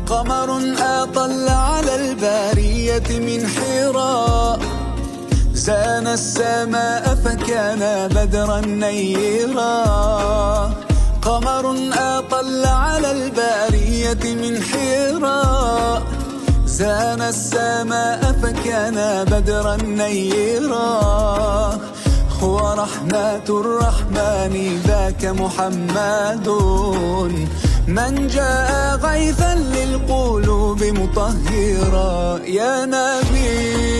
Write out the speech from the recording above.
قمر أطل على البارية من حراء، زان السماء فكان بدرا نيرا. قمر أطل على البارية من حراء، زان السماء فكان بدرا نيرا. هو رحمة الرحمن ذاك محمد، من جاء غيثا للقلوب مطهرا. يا نبي